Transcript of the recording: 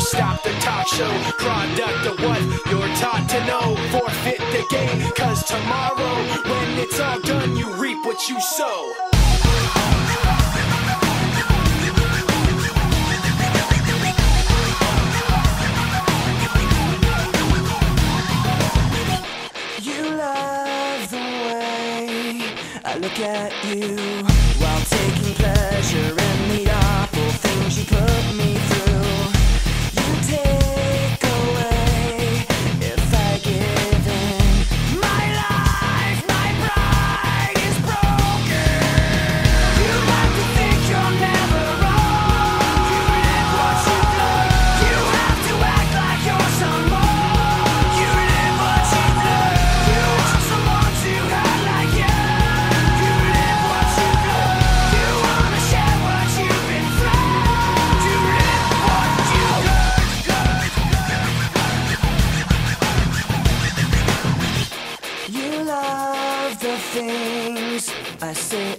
stop the talk show. Product of what you're taught to know. Forfeit the game, cause tomorrow, when it's all done, you reap what you sow. I look at you while taking pleasure in the awful things you put me through. You take away if I give in. My life, my pride is broken. You like to think you're never wrong. You live what you learn. You have to act like you're someone. You live what you learn. You want someone to act like you. The things I say